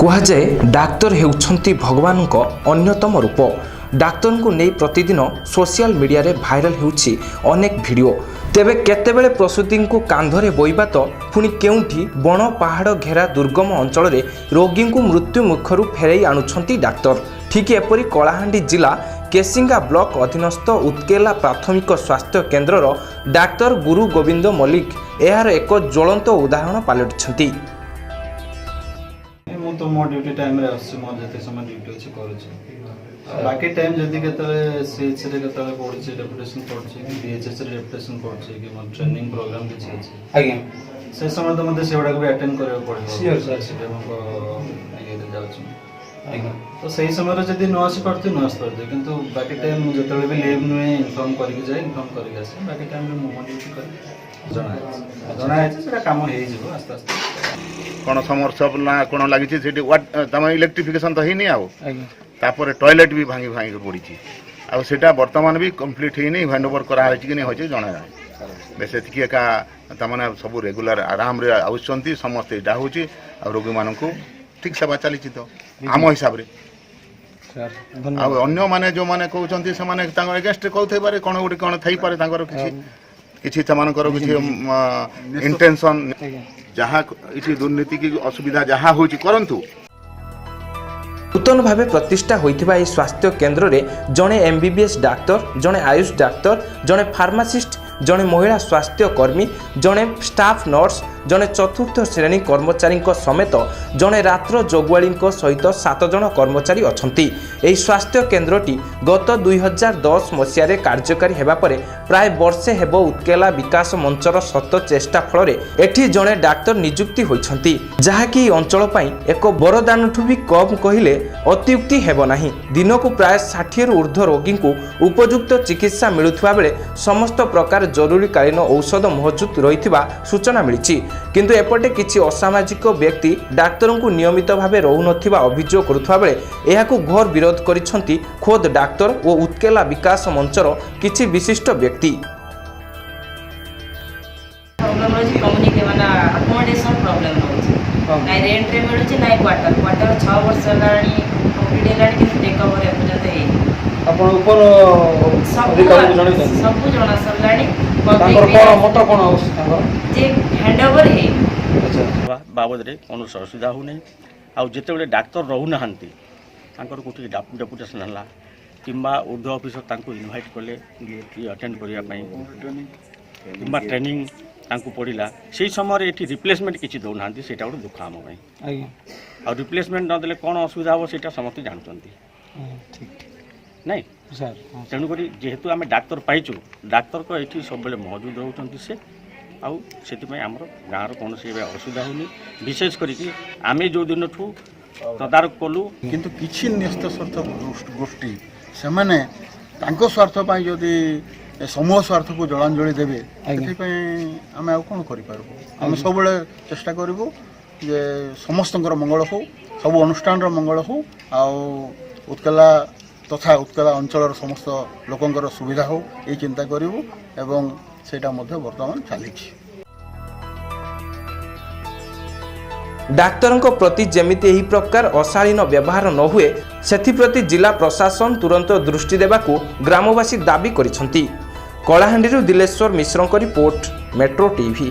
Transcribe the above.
କୁହାଯାଏ ଡାକ୍ତର ହେଉଛନ୍ତି ଭଗବାନଙ୍କ ଅନ୍ୟତମ ରୂପ। ଡାକ୍ତରଙ୍କୁ ନେଇ ପ୍ରତିଦିନ ସୋସିଆଲ ମିଡ଼ିଆରେ ଭାଇରାଲ ହେଉଛି ଅନେକ ଭିଡ଼ିଓ। ତେବେ କେତେବେଳେ ପ୍ରସୂତିଙ୍କୁ କାନ୍ଧରେ ବୋଇବା ତ ପୁଣି କେଉଁଠି ବଣ ପାହାଡ଼ ଘେରା ଦୁର୍ଗମ ଅଞ୍ଚଳରେ ରୋଗୀଙ୍କୁ ମୃତ୍ୟୁ ମୁଖରୁ ଫେରାଇ ଆଣୁଛନ୍ତି ଡାକ୍ତର। ଠିକ୍ ଏପରି କଳାହାଣ୍ଡି ଜିଲ୍ଲା କେସିଙ୍ଗା ବ୍ଲକ ଅଧୀନସ୍ଥ ଉତ୍କେଲା ପ୍ରାଥମିକ ସ୍ୱାସ୍ଥ୍ୟ କେନ୍ଦ୍ରର ଡାକ୍ତର ଗୁରୁ ଗୋବିନ୍ଦ ମଲ୍ଲିକ ଏହାର ଏକ ଜ୍ୱଳନ୍ତ ଉଦାହରଣ ପାଲଟିଛନ୍ତି। तो मो ड्यूटी टाइम रे आसी मो जते समय ड्यूटी अछि करूछि बाकी टाइम जदी केतले सीएच रे केतले पढछि रेपुटेशन पढछि बीएचएस रे रेपुटेशन पढछि कि मन ट्रेनिंग प्रोग्राम किछि अछि आज्ञा से समय तो मते सेवडा को भी अटेंड करे पड़िबो सियर सर सिस्टम को ये रे जाउछि आज्ञा तो सही समय रे जदी न आसी पड़थि न आसी पड़थि किंतु बाकी टाइम जतले भी लीव नुए इन्फॉर्म करके जाय इन्फॉर्म करके आसे बाकी टाइम रे मो ड्यूटी कर जणा है सेटा काम हे जिवो आस्ते आस्ते कौन समर्सब ना कौन लगी तम इलेक्ट्रिफिकेशन तो है तापर टॉयलेट भी भांगी भांगी पड़ी आटा बर्तमान भी कंप्लीट है हैंड ओवर कराई कि नहीं हो जना बेस एका तमाने सब रेगुलर आराम रे आउछंती समस्त एटा होची आ रोगी मान को ठीक सेवा चली तो आम हिसाब रे अन्य माने जो माने कहउछंती से माने तांगर अगेंस्ट कहउथे पारे कोन गुडी कोन थई पारे तांगर किछि तमानकर किछि इंटेंशन जहाँ इसी दुर्नीति की असुविधा जहाँ होची करंतु। नूतन भाव प्रतिष्ठा होइथिबा ए स्वास्थ्य केन्द्र रे जणे एमबीबीएस डाक्तर, जणे आयुष डाक्तर, जणे फार्मासिस्ट, जणे महिला स्वास्थ्य कर्मी, जणे स्टाफ नर्स, जणे चतुर्थ श्रेणी कर्मचारी समेत जणे रात्र जोगवाली सहित 7 जन कर्मचारी अछंती। एही स्वास्थ्य केन्द्रटी गत 2010 मसीह कार्यकारी हेबा परे प्राय वर्षे हेबो उत्केला विकास मंचर सत चेष्टा फल एठी जणे डाक्तर नियुक्ति होइछंती, जहाँकि अंचल पई एक बरदानठु भी कम कहिले अत्युक्ति हेबो नाही। दिनकु प्राय 60 रु ऊर्ध्व रोगी को उपयुक्त चिकित्सा मिलुथबा बेले समस्त प्रकार जरूरीकालीन औषध मौजूद रहिथिबा सूचना मिलिछि। किंतु एपटे किछि असामाजिक व्यक्ति डाक्तरों को नियमित भावे रहु नथिबा अभियोग करुथबा बेले एहाकु घोर विरोध करिसंती खोद डाक्तर और उत्केला विकास मंचर किछि विशिष्ट व्यक्ति। अकोमोडेशन प्रॉब्लम होछि नाइ रेंट रे मिलुछि नाइ क्वार्टर 6 वर्ष लानी कंप्लीट हेलानी कि टेक ओवर एपर्यंत हे आपण ऊपर अधिकारी जणे सब जणा सरलानी तांकर कोन मत कोन होछि तांकर जे हैंड ओवर हे अच्छा बाबद रे कोनो असुविधा हो नै आ जेतेबेले डाक्तर रहू नाहंती तांकर कोठी डेपुटेशन हला किंबा ऊर्ध्व ऑफिसर तांको इनवाइट करले अटेंड करिया पई किंबा ट्रेनिंग तांको पड़िला से समय एठी रिप्लेसमेंट किछि दौ नाहंती सेटा गोटे दुख आम पई आज्ञा आ रिप्लेसमेंट न देले कोन असुविधा हो सेटा समस्त जानतंती ठीक नहीं सर तेणुक जेहेतु आम डाक्तर पाइचु डाक्तर को ये सब बेले मौजूद रोचंती से आउ से आमर गाँव कौन असुविधा होनी विशेष करके आम जो दिन ठू तदारक कलु किंतु किछि न्यस्त स्वार्थ गोष्ठी से माने तांको स्वार्थ पाई जदि समूह स्वार्थ को जलांजलि देवे आम आ कौन करें सब चेष्टा करूँ जे समस्त मंगल हो सब अनुष्ठान मंगल हो उत्केला तथा उत्केला अंचल समस्त लोकंकर सुविधा हो ये चिंता करूँ एवं सेटा मध्य वर्तमान चली डाक्तरों प्रति जेमिति एही प्रकार अशालीन व्यवहार न हुए सेथिप्रति जिला प्रशासन तुरंत दृष्टि देबाकू ग्रामवासी दाबी करिसंती। कलाहांडी दिलेश्वर मिश्रଙ୍କ रिपोर्ट मेट्रो टीवी।